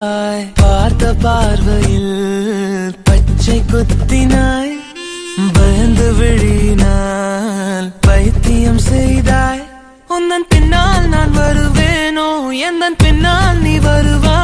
பார்த்த பார்வையில் பச்சை குத்தினாய், பயந்து விழினால் பைத்தியம் செய்தாய். உந்தன் பின்னால் நான் வருவேனோ, எந்தன் பின்னால் நீ வருவாய்.